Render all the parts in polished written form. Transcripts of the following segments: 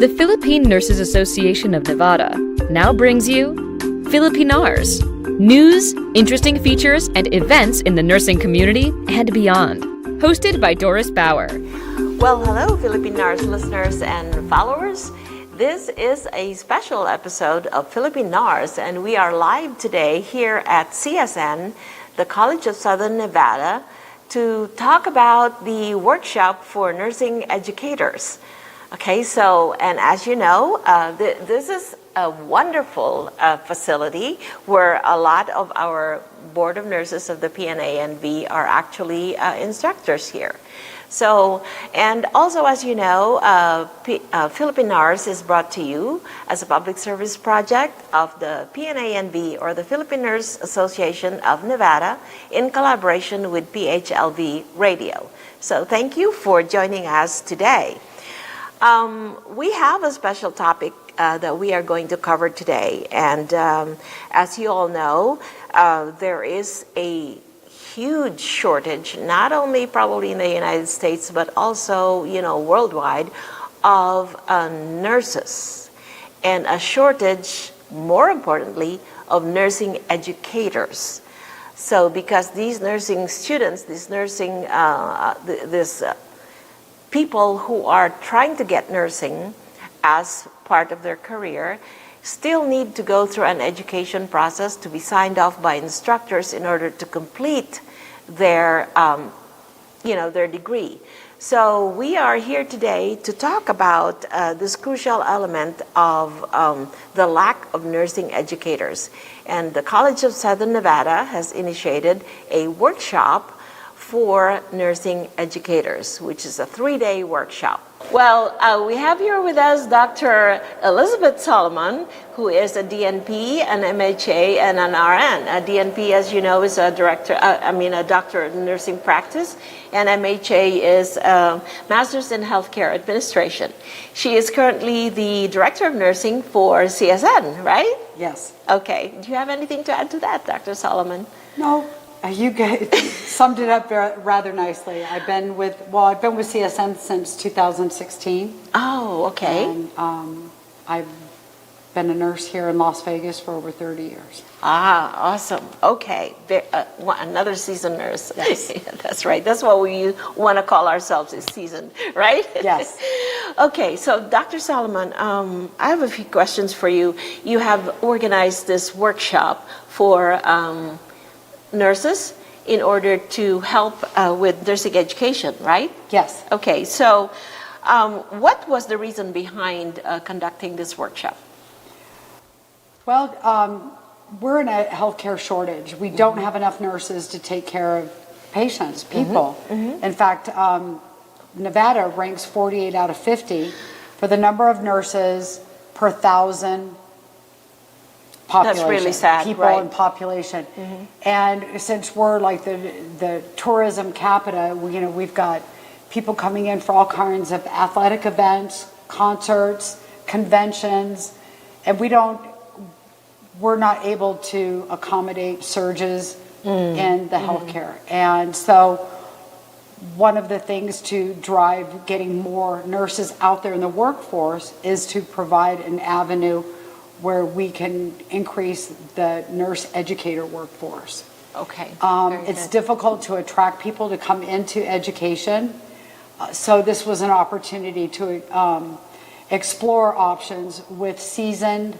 The Philippine Nurses Association of Nevada now brings you Philippinars, news, interesting features, and events in the nursing community and beyond. Hosted by Doris Bauer. Well, hello, Philippinars listeners and followers. This is a special episode of Philippinars, and we are live today here at CSN, the College of Southern Nevada, to talk about the workshop for nursing educators. Okay, so, and as you know, this is a wonderful facility where a lot of our Board of Nurses of the PNANV are actually instructors here. So, and also, as you know, Philippinars is brought to you as a public service project of the PNANV, or the Philippine Nurse Association of Nevada, in collaboration with PHLV Radio. So thank you for joining us today. We have a special topic that we are going to cover today, and as you all know, there is a huge shortage, not only probably in the United States, but also, worldwide, of nurses, and a shortage, more importantly, of nursing educators. So because these nursing students, people who are trying to get nursing as part of their career still need to go through an education process to be signed off by instructors in order to complete their, their degree. So we are here today to talk about this crucial element of the lack of nursing educators. And the College of Southern Nevada has initiated a workshop for nursing educators, which is a 3-day workshop. Well, we have here with us Dr. Elizabeth Solomon, who is a DNP, an MHA, and an RN. A DNP, as you know, is a doctor of nursing practice, and MHA is Master's in Healthcare Administration. She is currently the Director of Nursing for CSN, right? Yes. Okay. Do you have anything to add to that, Dr. Solomon? No. You guys summed it up rather nicely. I've been with CSN since 2016. Oh, okay. And I've been a nurse here in Las Vegas for over 30 years. Ah, awesome. Okay. Another seasoned nurse. Yes. That's right. That's what we want to call ourselves, is seasoned, right? Yes. Okay, so Dr. Solomon, I have a few questions for you. You have organized this workshop for nurses in order to help with nursing education, right? Yes. Okay, so what was the reason behind conducting this workshop? Well, we're in a healthcare shortage. We don't have enough nurses to take care of patients, people. In fact, Nevada ranks 48 out of 50 for the number of nurses per 1,000 population. That's really sad, people right? And population. And since we're like the tourism capita, we've got people coming in for all kinds of athletic events, concerts, conventions, and we're not able to accommodate surges in the healthcare. And so one of the things to drive getting more nurses out there in the workforce is to provide an avenue where we can increase the nurse educator workforce. Okay. It's difficult to attract people to come into education. So this was an opportunity to explore options with seasoned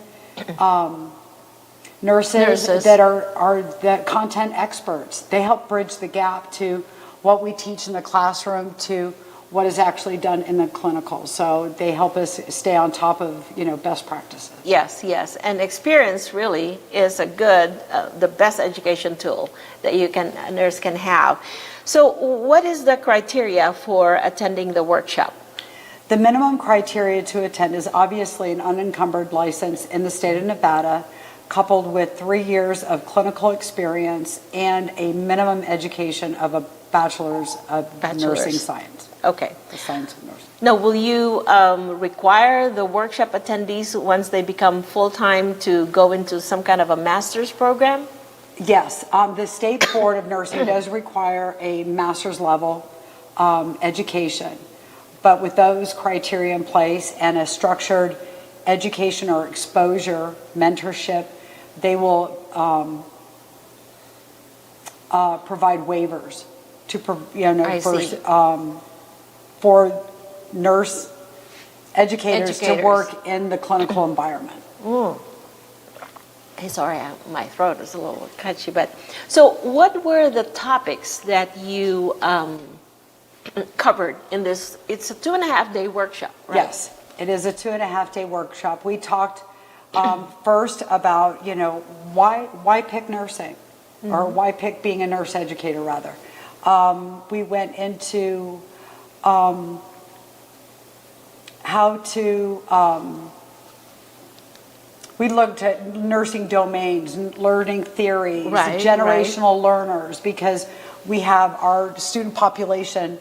nurses that are the content experts. They help bridge the gap to what we teach in the classroom to what is actually done in the clinical. So they help us stay on top of, best practices. Yes, and experience really is the best education tool that a nurse can have. So what is the criteria for attending the workshop? The minimum criteria to attend is obviously an unencumbered license in the state of Nevada, coupled with 3 years of clinical experience and a minimum education of a bachelor's of nursing science. Okay. The science of nursing. Now, will you require the workshop attendees, once they become full-time, to go into some kind of a master's program? Yes. The State Board of Nursing does require a master's level education. But with those criteria in place and a structured education or exposure mentorship, they will provide waivers to for nurse educators to work in the clinical environment. Okay, sorry, my throat is a little catchy. But so, what were the topics that you covered in this? It's a 2.5-day workshop, right? Yes, it is a 2.5-day workshop. We talked first about why pick nursing, or why pick being a nurse educator rather. We went into how to, we looked at nursing domains, learning theories, generational learners, because we have our student population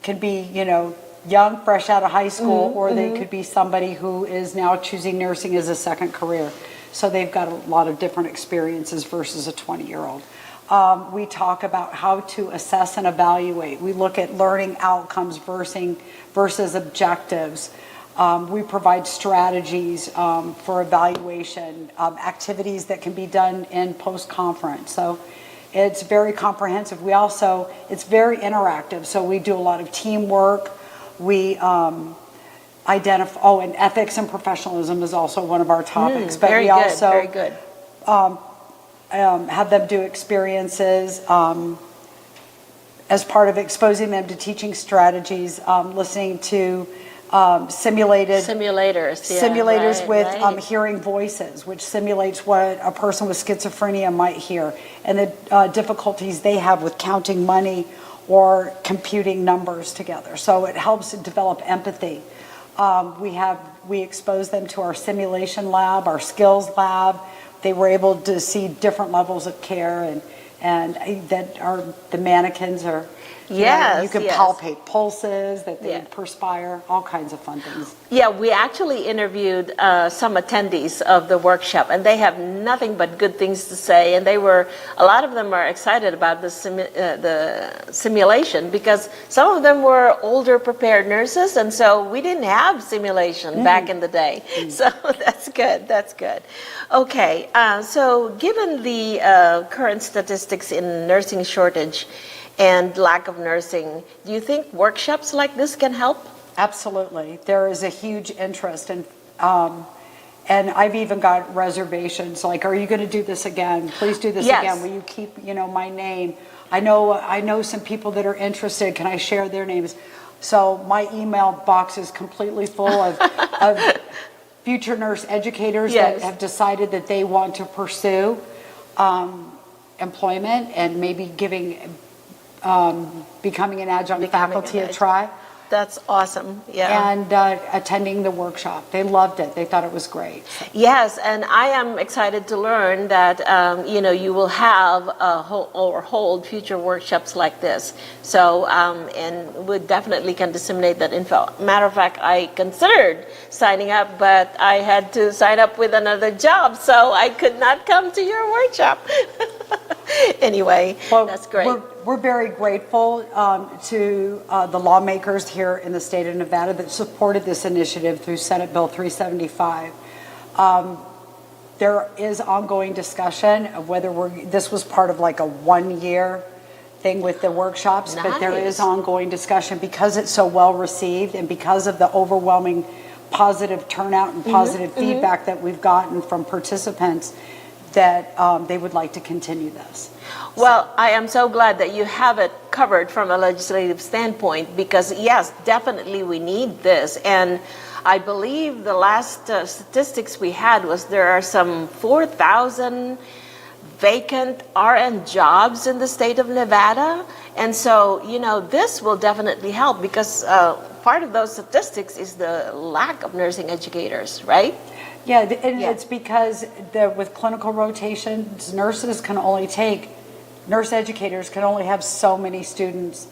can be, young, fresh out of high school, or they could be somebody who is now choosing nursing as a second career. So they've got a lot of different experiences versus a 20-year-old. We talk about how to assess and evaluate. We look at learning outcomes versus objectives. We provide strategies for evaluation, activities that can be done in post-conference. So it's very comprehensive. It's very interactive. So we do a lot of teamwork. We identify, and ethics and professionalism is also one of our topics. But we also very good. Have them do experiences as part of exposing them to teaching strategies, listening to simulators with hearing voices, which simulates what a person with schizophrenia might hear, and the difficulties they have with counting money or computing numbers together. So it helps develop empathy. We expose them to our simulation lab, our skills lab. They were able to see different levels of care, and that are the mannequins are. You can palpate pulses, that they perspire, all kinds of fun things. Yeah, we actually interviewed some attendees of the workshop, and they have nothing but good things to say. And a lot of them are excited about the simulation, because some of them were older prepared nurses, and so we didn't have simulation back in the day. So that's good. That's good. Okay, so given the current statistics in nursing shortage and lack of nursing, do you think workshops like this can help? Absolutely. There is a huge interest, and I've even got reservations, like, are you going to do this again? Please do this again. Will you keep, my name? I know some people that are interested. Can I share their names? So my email box is completely full of future nurse educators that have decided that they want to pursue employment and maybe becoming an adjunct faculty at Tri. That's awesome. Yeah. And attending the workshop. They loved it. They thought it was great. Yes, and I am excited to learn that you will have hold future workshops like this. So and we definitely can disseminate that info. Matter of fact, I considered signing up, but I had to sign up with another job, so I could not come to your workshop. Anyway, that's great. We're very grateful to the lawmakers here in the state of Nevada that supported this initiative through Senate Bill 375. There is ongoing discussion of whether this was part of like a 1-year thing with the workshops, but there is ongoing discussion because it's so well received and because of the overwhelming positive turnout and positive feedback that we've gotten from participants, that they would like to continue this. Well, I am so glad that you have it covered from a legislative standpoint, because yes, definitely we need this. And I believe the last statistics we had was there are some 4,000 vacant RN jobs in the state of Nevada. And so, this will definitely help, because part of those statistics is the lack of nursing educators, right? Yeah, it's because with clinical rotations, nurse educators can only have so many students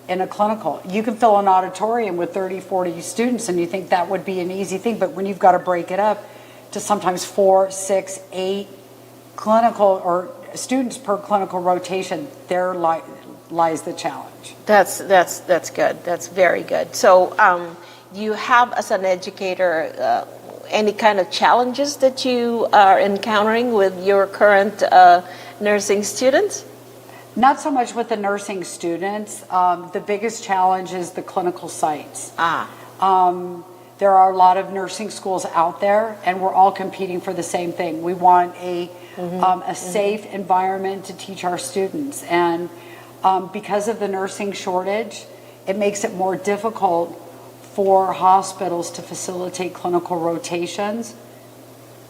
in a clinical. You can fill an auditorium with 30, 40 students, and you think that would be an easy thing, but when you've got to break it up to sometimes 4, 6, 8 clinical or students per clinical rotation, there lies the challenge. That's good. That's very good. So you have as an educator any kind of challenges that you are encountering with your current nursing students? Not so much with the nursing students. The biggest challenge is the clinical sites. There are a lot of nursing schools out there, and we're all competing for the same thing. We want a safe environment to teach our students. And because of the nursing shortage, it makes it more difficult for hospitals to facilitate clinical rotations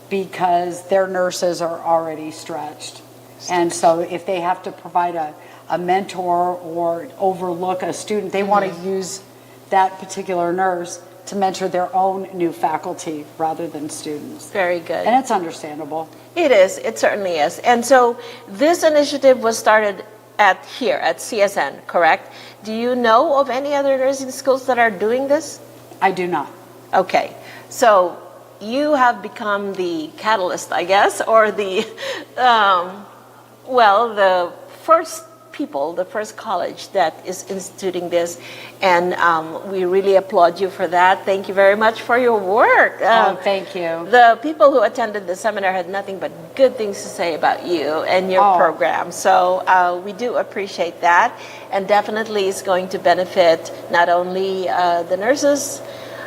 because their nurses are already stretched. And so if they have to provide a mentor or overlook a student, they want to use that particular nurse to mentor their own new faculty rather than students. Very good. And it's understandable. It is, it certainly is. And so this initiative was started here at CSN, correct? Do you know of any other nursing schools that are doing this? I do not. Okay, so you have become the catalyst, I guess, or the, the first college that is instituting this, and we really applaud you for that. Thank you very much for your work. Thank you. The people who attended the seminar had nothing but good things to say about you and your program, so we do appreciate that, and definitely it's going to benefit not only the nurses,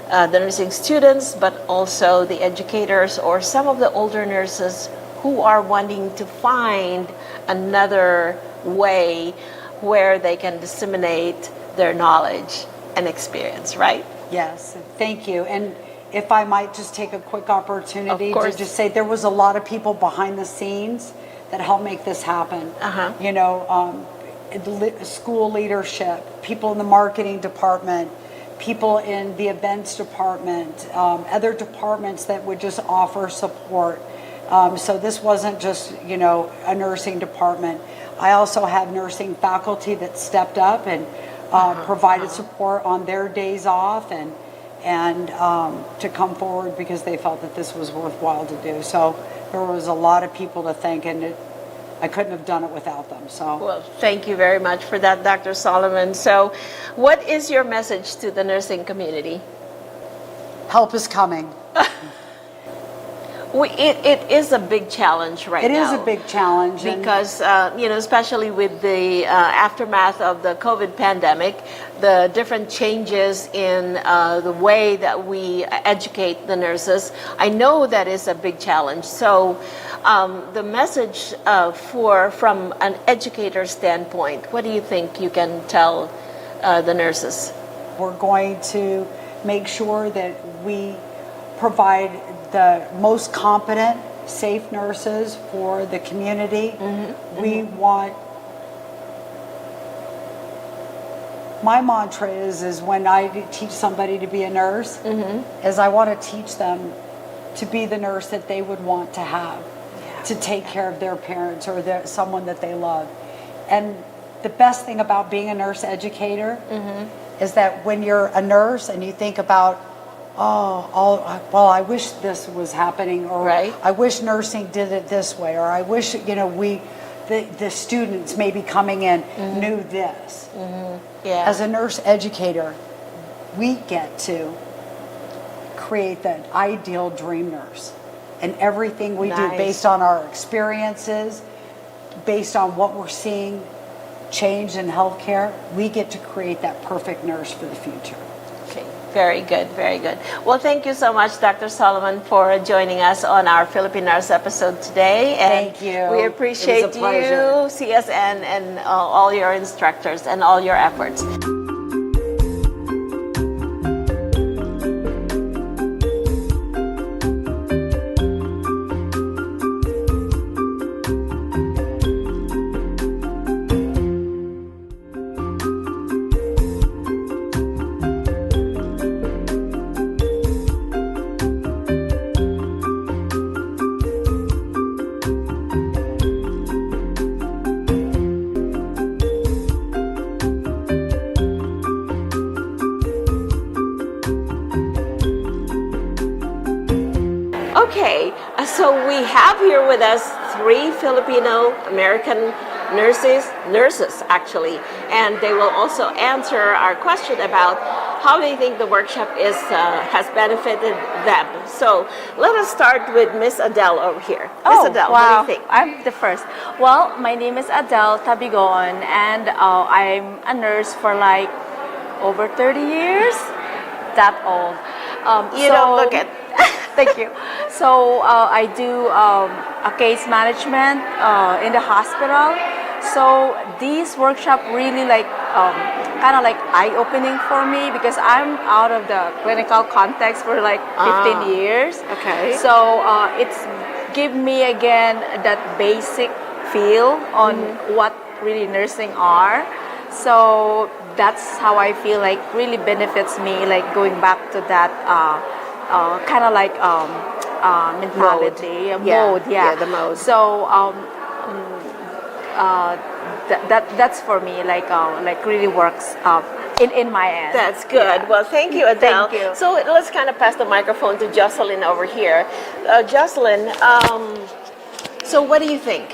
the nursing students, but also the educators or some of the older nurses who are wanting to find another way where they can disseminate their knowledge and experience, right? Yes, thank you. And if I might just take a quick opportunity Of to course. just say there was a lot of people behind the scenes that helped make this happen. You know, school leadership, people in the marketing department, people in the events department, other departments that would just offer support. So this wasn't just, you know, a nursing department. I also have nursing faculty that stepped up and provided support on their days off and to come forward because they felt that this was worthwhile to do. So there was a lot of people to thank, and I couldn't have done it without them. So Well, thank you very much for that, Dr. Solomon. So what is your message to the nursing community? help is coming. It is a big challenge right now. It is a big challenge. Because, especially with the aftermath of the COVID pandemic, the different changes in the way that we educate the nurses, I know that is a big challenge. So the message from an educator standpoint, what do you think you can tell the nurses? We're going to make sure that we provide the most competent, safe nurses for the community. We want, my mantra is when I teach somebody to be a nurse, is I want to teach them to be the nurse that they would want to have, to take care of their parents or someone that they love. And the best thing about being a nurse educator is that when you're a nurse and you think about, I wish this was happening, or I wish nursing did it this way, or I wish, the students maybe coming in knew this. As a nurse educator, we get to create the ideal dream nurse. And everything we do based on our experiences, based on what we're seeing change in healthcare, we get to create that perfect nurse for the future. Okay, very good, very good. Well, thank you so much, Dr. Solomon, for joining us on our Philippine Nurse episode today. And thank you. We appreciate It was a pleasure. you, CSN, and all your instructors and all your efforts. Okay, so we have here with us 3 Filipino American nurses actually, and they will also answer our question about how they think the workshop has benefited them. So let us start with Miss Adele over here. Miss Adele, wow. what do you think? I'm the first. Well, my name is Adele Tabigon, and I'm a nurse for like over 30 years. That old. You don't look it. Thank you. So I do a case management in the hospital. So this workshop really kind of like eye-opening for me because I'm out of the clinical context for like 15 years. Okay. So it's give me again that basic feel on what really nursing are. So that's how I feel like really benefits me, like going back to that kind of like mentality, mode. Yeah, the mode. So that's for me like really works in my end. That's good. Yeah. Well, thank you, Adele. Thank you. So let's kind of pass the microphone to Jocelyn over here. Jocelyn, so what do you think?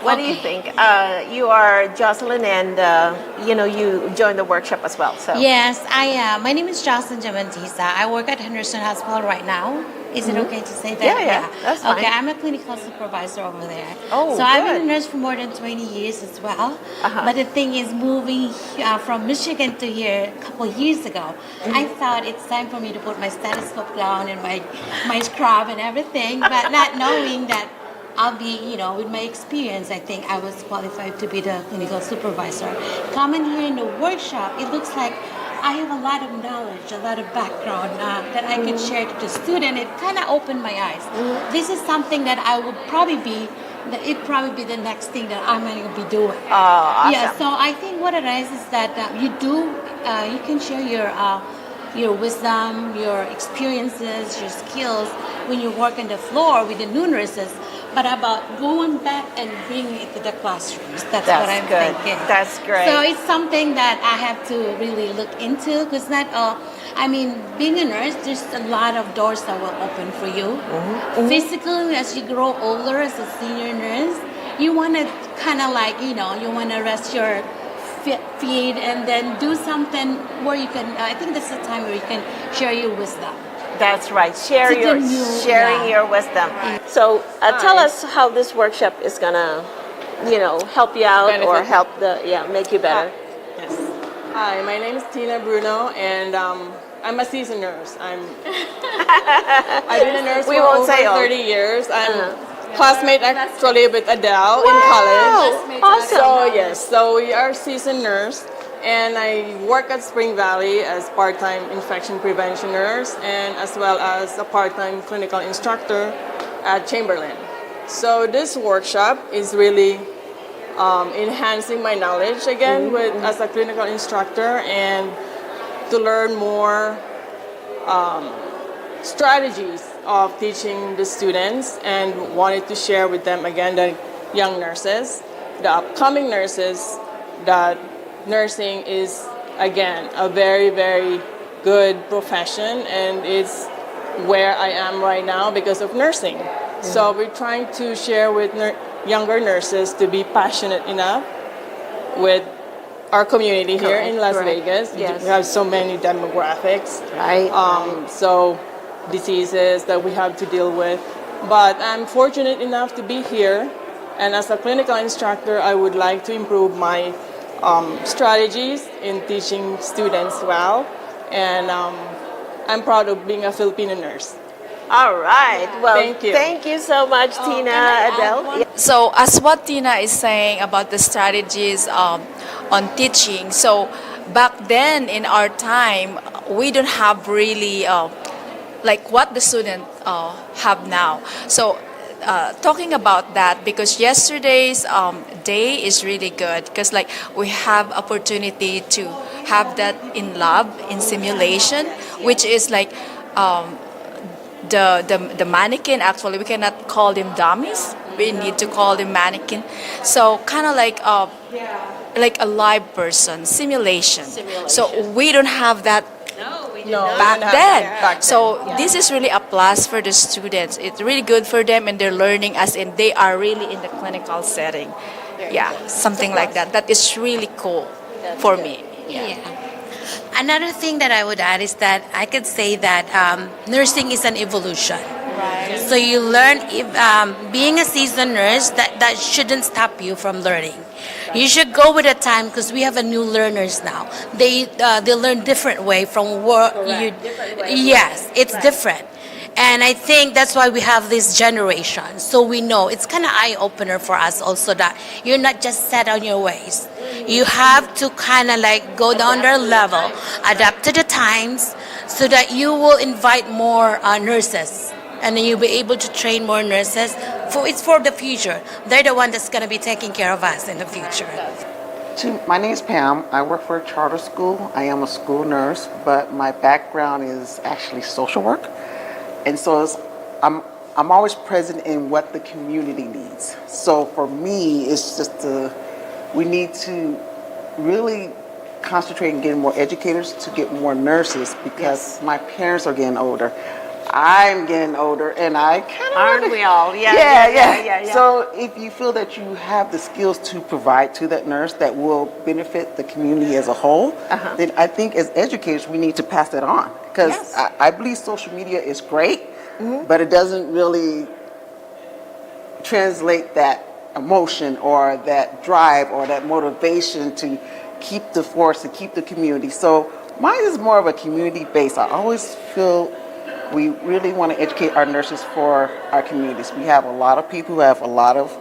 What do you think? You are Jocelyn, and you joined the workshop as well. So Yes, I am. My name is Jocelyn Jamantisa. I work at Henderson Hospital right now. Is it okay to say that? Yeah, that's fine. Okay, I'm a clinical supervisor over there. Oh, so I've been good. a nurse for more than 20 years as well. Uh-huh. But the thing is, moving from Michigan to here a couple years ago, I thought it's time for me to put my stethoscope down and my scrub and everything, but not knowing that I'll be, with my experience, I think I was qualified to be the clinical supervisor. Coming here in the workshop, it looks like I have a lot of knowledge, a lot of background that I can share to the student. It kind of opened my eyes. This is something that I would probably be the next thing that I'm going to be doing. Oh, awesome. Yeah, so I think what it is that you can share your wisdom, your experiences, your skills when you work on the floor with the new nurses, but about going back and bringing it to the classrooms. That's what I'm good. thinking. That's great. So it's something that I have to really look into because being a nurse, there's a lot of doors that will open for you. Physically, as you grow older as a senior nurse, you want to kind of you want to rest your feet and then do something where you can, I think this is the time where you can share your wisdom. That's right. Sharing your wisdom. So tell us how this workshop is gonna, help you out or help make you better. Yes. Hi, my name is Tina Bruno, and I'm a seasoned nurse. I've been a nurse for over 30 years. I'm classmate actually with Adele in college. Awesome. So we are seasoned nurse. And I work at Spring Valley as part-time infection prevention nurse and as well as a part-time clinical instructor at Chamberlain. So this workshop is really enhancing my knowledge again as a clinical instructor and to learn more strategies of teaching the students and wanted to share with them again the young nurses, the upcoming nurses, that nursing is, again, a very, very good profession, and it's where I am right now because of nursing. So we're trying to share with younger nurses to be passionate enough with our community here in Las Vegas. Yes. We have so many demographics. Right. So diseases that we have to deal with. But I'm fortunate enough to be here, and as a clinical instructor, I would like to improve my strategies in teaching students well, and I'm proud of being a Filipino nurse. All right. Well, Thank you. Thank you so much, Tina, Adele. So as what Tina is saying about the strategies on teaching, so back then in our time, we don't have really like what the students have now. So talking about that, because yesterday's day is really good because like we have opportunity to have that in lab, in simulation, which is like the mannequin. Actually, we cannot call them dummies. We need to call them mannequin. So kind of like a live person simulation. So we don't have that back then. So this is really a plus for the students. It's really good for them, and they're learning as in they are really in the clinical setting. Yeah, something like that. That is really cool for me. Yeah. Another thing that I would add is that I could say that nursing is an evolution. Right. So you learn, being a seasoned nurse, that shouldn't stop you from learning. You should go with the time because we have a new learners now. They learn different way from what you. Yes, it's different. And I think that's why we have this generation. So we know it's kind of eye-opener for us also that you're not just set on your ways. You have to kind of like go down their level, adapt to the times so that you will invite more nurses. And then you'll be able to train more nurses. It's for the future. They're the one that's going to be taking care of us in the future. My name is Pam. I work for a charter school. I am a school nurse, but my background is actually social work. And so I'm always present in what the community needs. So for me, it's just we need to really concentrate on getting more educators to get more nurses because my parents are getting older. I'm getting older, and I kind of Aren't we all? Yeah. So if you feel that you have the skills to provide to that nurse that will benefit the community as a whole, then I think as educators we need to pass that on. Because I believe social media is great, but it doesn't really translate that emotion or that drive or that motivation to keep the force, to keep the community. So mine is more of a community base. I always feel we really want to educate our nurses for our communities. We have a lot of people who have a lot of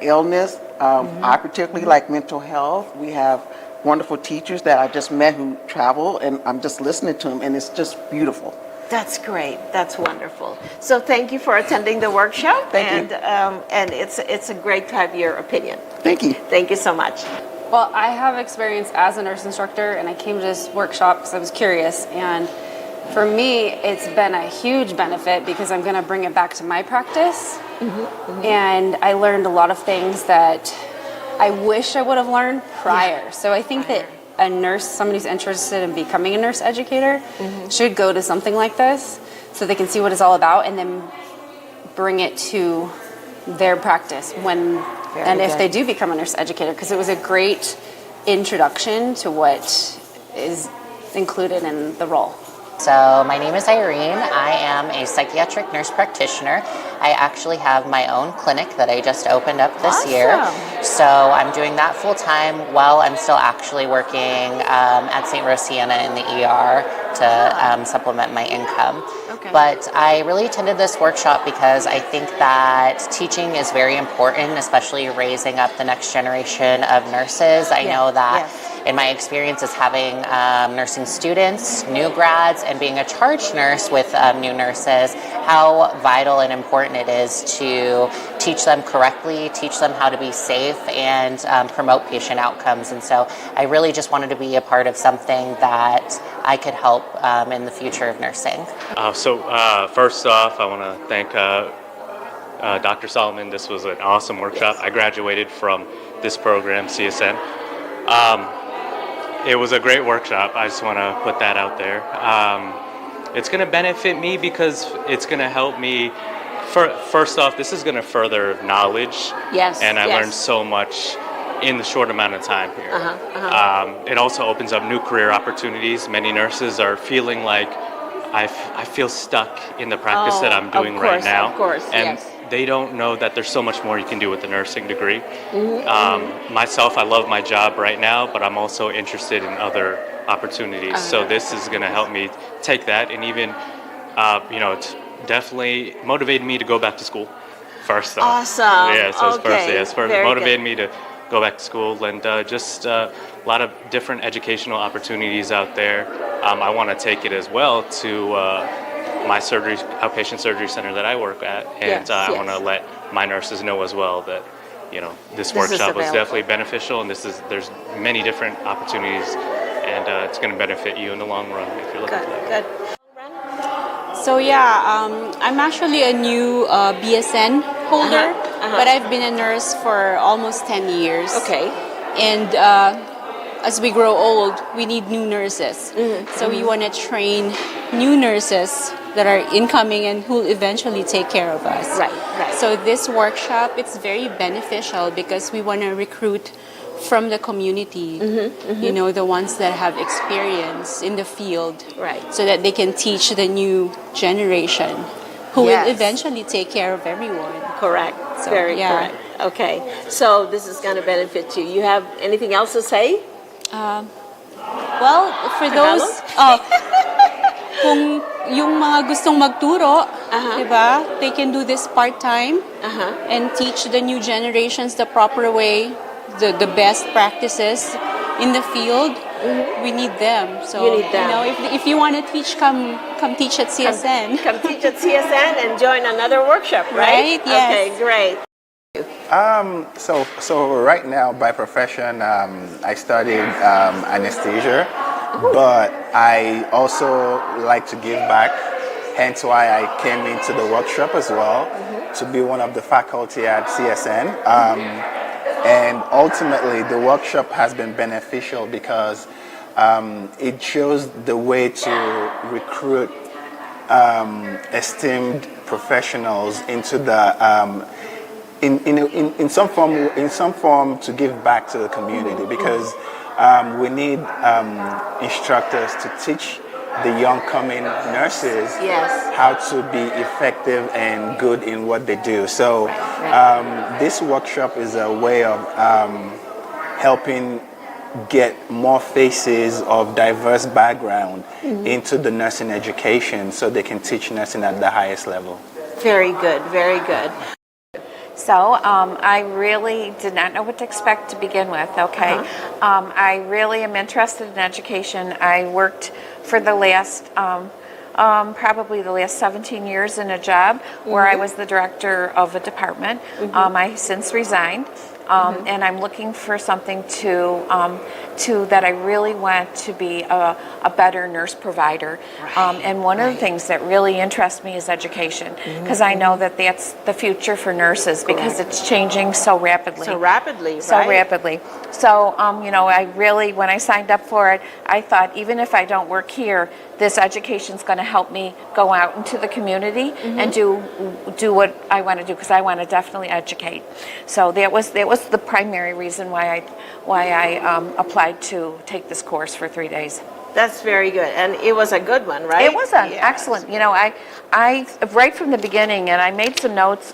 illness. I particularly like mental health. We have wonderful teachers that I just met who travel, and I'm just listening to them, and it's just beautiful. That's great. That's wonderful. So thank you for attending the workshop. Thank you. And it's a great to have your opinion. Thank you. Thank you so much. Well, I have experience as a nurse instructor, and I came to this workshop because I was curious. And for me, it's been a huge benefit because I'm going to bring it back to my practice. And I learned a lot of things that I wish I would have learned prior. So I think that a nurse, somebody who's interested in becoming a nurse educator, should go to something like this so they can see what it's all about and then bring it to their practice if they do become a nurse educator, because it was a great introduction to what is included in the role. So my name is Irene. I am a psychiatric nurse practitioner. I actually have my own clinic that I just opened up this year. So I'm doing that full time while I'm still actually working at St. Rose Sienna in the ER to supplement my income. But I really attended this workshop because I think that teaching is very important, especially raising up the next generation of nurses. I know that in my experience as having nursing students, new grads, and being a charge nurse with new nurses, how vital and important it is to teach them correctly, teach them how to be safe, and promote patient outcomes. And so I really just wanted to be a part of something that I could help in the future of nursing. First off, I want to thank Dr. Solomon. This was an awesome workshop. I graduated from this program, CSN. It was a great workshop. I just want to put that out there. It's going to benefit me because it's going to help me. First off, this is going to further knowledge. And I learned so much in the short amount of time here. It also opens up new career opportunities. Many nurses are feeling like I feel stuck in the practice that I'm doing right now. And they don't know that there's so much more you can do with the nursing degree. Myself, I love my job right now, but I'm also interested in other opportunities. So this is going to help me take that, and even, it's definitely motivated me to go back to school first. Awesome. Motivated me to go back to school, and just a lot of different educational opportunities out there. I want to take it as well to my outpatient surgery center that I work at, and I want to let my nurses know as well that this workshop was definitely beneficial, and there's many different opportunities, and it's going to benefit you in the long run if you're looking for that. So I'm actually a new BSN holder, but I've been a nurse for almost 10 years. And as we grow old, we need new nurses. So we want to train new nurses that are incoming and who will eventually take care of us. So this workshop, it's very beneficial because we want to recruit from the community, you know, the ones that have experience in the field, Right. so that they can teach the new generation who will eventually take care of everyone. Correct. So, Very yeah. correct. Okay. So this is going to benefit you. You have anything else to say? Well, for those, kung yung mga gustong magturo, diba, they can do this part-time and teach the new generations the proper way, the best practices in the field. We need them. So, You need them. know, if you want to teach, come teach at CSN. Come teach at CSN and join another workshop, right? Right, yes. Okay, great. So right now, by profession, I studied anesthesia, but I also like to give back. Hence why I came into the workshop as well, to be one of the faculty at CSN. And ultimately, the workshop has been beneficial because it shows the way to recruit esteemed professionals into the in some form to give back to the community, because we need instructors to teach the young coming nurses how to be effective and good in what they do. So this workshop is a way of helping get more faces of diverse background into the nursing education, so they can teach nursing at the highest level. Very good, very good. So I really did not know what to expect to begin with, okay? I really am interested in education. I worked for the last, probably the last 17 years in a job where I was the director of a department. I since resigned. And I'm looking for something that I really want to be a better nurse provider. And one of the things that really interests me is education, because I know that that's the future for nurses, because it's changing so rapidly. So rapidly, So right? rapidly. So, you know, I really, when I signed up for it, I thought, even if I don't work here, this education is going to help me go out into the community and do what I want to do, because I want to definitely educate. So that was the primary reason why I applied to take this course for 3 days. That's very good, and it was a good one, right? It was excellent. You know, I right from the beginning, and I made some notes.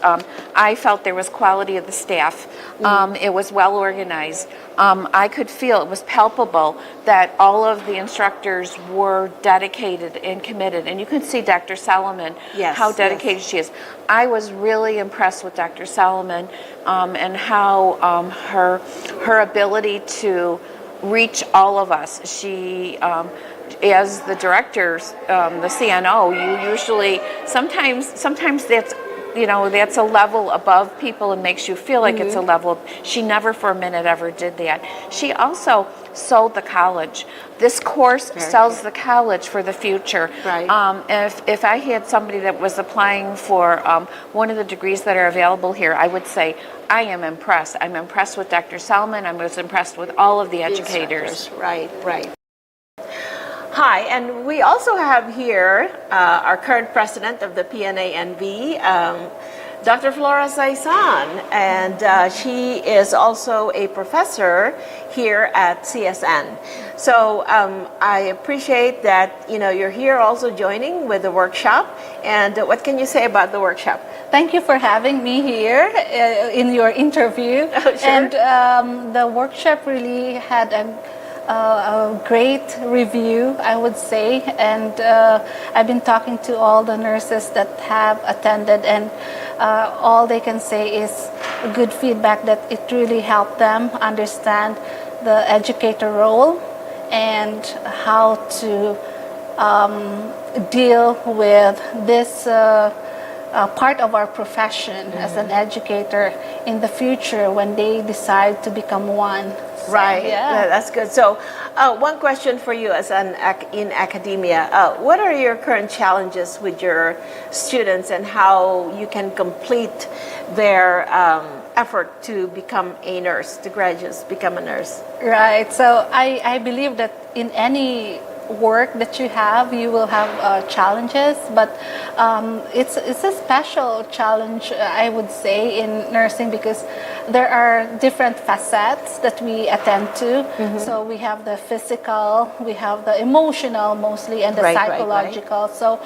I felt there was quality of the staff. It was well organized. I could feel, it was palpable that all of the instructors were dedicated and committed. And you can see Dr. Solomon, how dedicated she is. I was really impressed with Dr. Solomon and how her ability to reach all of us. She, as the directors, the CNO, you usually, sometimes that's, you know, that's a level above people and makes you feel like it's a level. She never for a minute ever did that. She also sold the college. This course sells the college for the future. Right. If I had somebody that was applying for one of the degrees that are available here, I would say, I am impressed. I'm impressed with Dr. Solomon. I was impressed with all of the educators. Right, right. Hi, and we also have here our current president of the PNANV, Dr. Flora Saizan, and she is also a professor here at CSN. So I appreciate that, you know, you're here also joining with the workshop. And what can you say about the workshop? Thank you for having me here in your interview. Sure. And the workshop really had a great review, I would say, and I've been talking to all the nurses that have attended, and all they can say is good feedback, that it really helped them understand the educator role and how to deal with this part of our profession as an educator in the future when they decide to become one. Right, yeah. That's good. So one question for you as in academia, what are your current challenges with your students and how you can complete their effort to become a nurse, to graduates become a nurse? Right, so I believe that in any work that you have, you will have challenges, but it's a special challenge, I would say, in nursing because there are different facets that we attend to. So we have the physical, we have the emotional mostly, and the psychological. So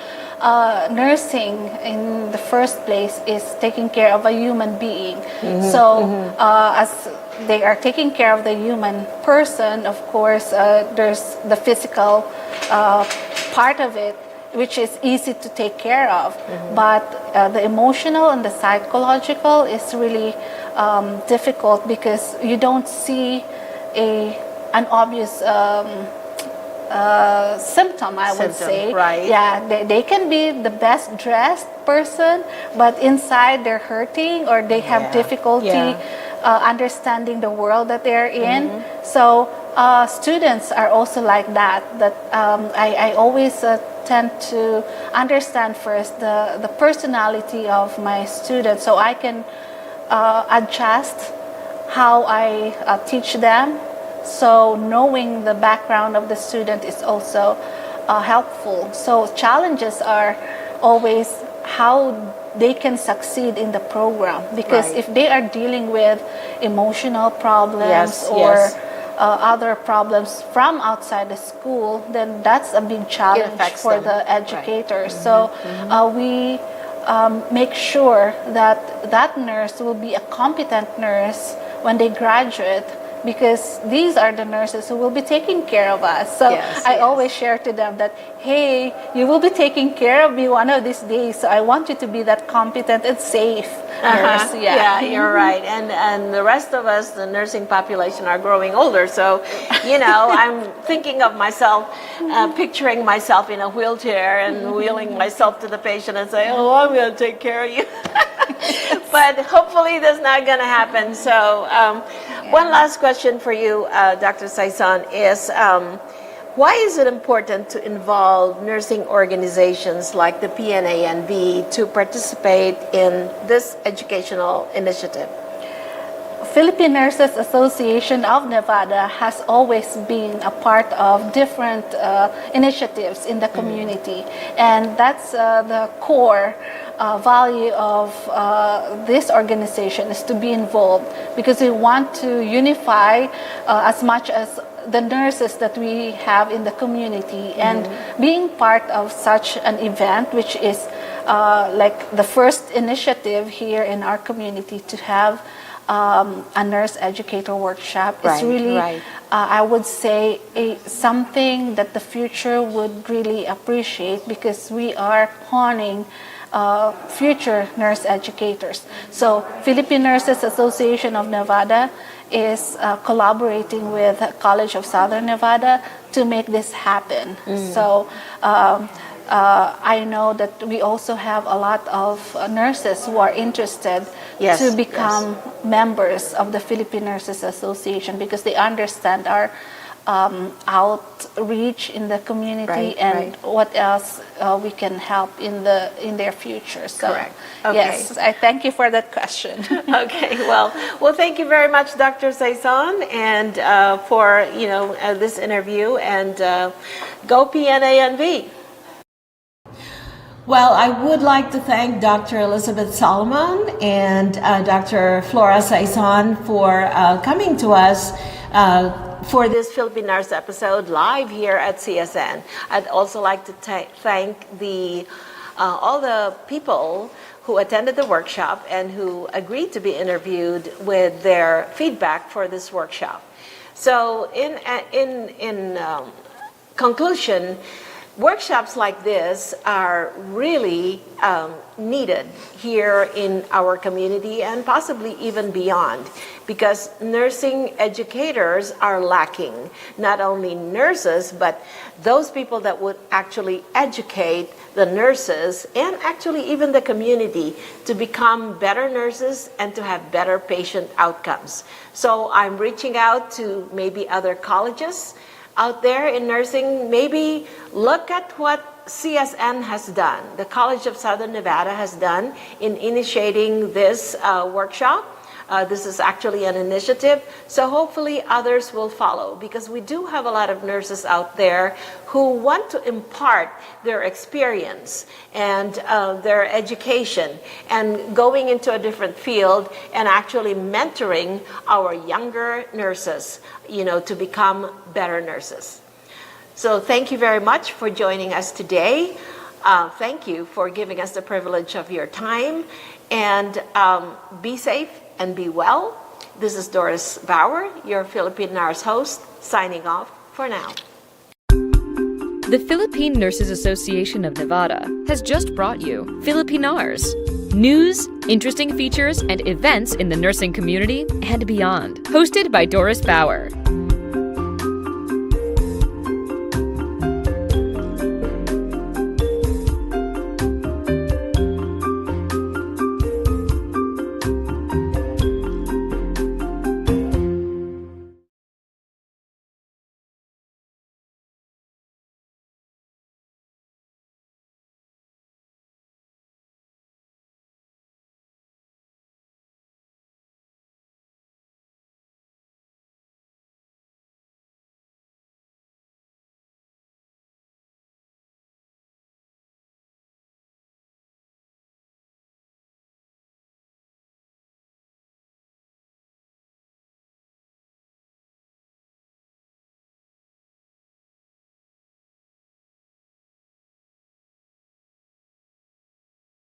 nursing in the first place is taking care of a human being. So as they are taking care of the human person, of course, there's the physical part of it, which is easy to take care of. But the emotional and the psychological is really difficult because you don't see an obvious symptom, I would say. Right. Yeah, they can be the best dressed person, but inside they're hurting or they have difficulty understanding the world that they're in. So students are also like that. I always tend to understand first the personality of my students so I can adjust how I teach them. So knowing the background of the student is also helpful. So challenges are always how they can succeed in the program, because if they are dealing with emotional problems or other problems from outside the school, then that's a big challenge for the educators. So we make sure that that nurse will be a competent nurse when they graduate, because these are the nurses who will be taking care of us. So I always share to them that, hey, you will be taking care of me one of these days, so I want you to be that competent and safe nurse. Yeah, you're right. And the rest of us, the nursing population, are growing older. So, you know, I'm thinking of myself, picturing myself in a wheelchair and wheeling myself to the patient and say, oh, I'm going to take care of you. But hopefully that's not going to happen. So one last question for you, Dr. Saison, is why is it important to involve nursing organizations like the PNANV to participate in this educational initiative? Philippine Nurses Association of Nevada has always been a part of different initiatives in the community, and that's the core value of this organization, is to be involved, because we want to unify as much as the nurses that we have in the community. And being part of such an event, which is like the first initiative here in our community to have a Nurse Educator Workshop, is really, I would say, something that the future would really appreciate, because we are honing future nurse educators. So Philippine Nurses Association of Nevada is collaborating with College of Southern Nevada to make this happen. So I know that we also have a lot of nurses who are interested to become members of the Philippine Nurses Association, because they understand our outreach in the community and what else we can help in their future. So, yes, I thank you for that question. Okay, well, thank you very much, Dr. Saison, and for this interview, and go PNANV. Well, I would like to thank Dr. Elizabeth Solomon and Dr. Flora Saison for coming to us for this Philippine Nurse episode live here at CSN. I'd also like to thank all the people who attended the workshop and who agreed to be interviewed with their feedback for this workshop. So in conclusion, workshops like this are really needed here in our community and possibly even beyond, because nursing educators are lacking. Not only nurses, but those people that would actually educate the nurses and actually even the community to become better nurses and to have better patient outcomes. So I'm reaching out to maybe other colleges out there in nursing. Maybe look at what CSN has done, the College of Southern Nevada has done in initiating this workshop. This is actually an initiative, so hopefully others will follow, because we do have a lot of nurses out there who want to impart their experience and their education and going into a different field and actually mentoring our younger nurses, to become better nurses. So thank you very much for joining us today. Thank you for giving us the privilege of your time, and be safe and be well. This is Doris Bauer, your Philippine Nurse host, signing off for now. The Philippine Nurses Association of Nevada has just brought you Philippinars. News, interesting features, and events in the nursing community and beyond. Hosted by Doris Bauer.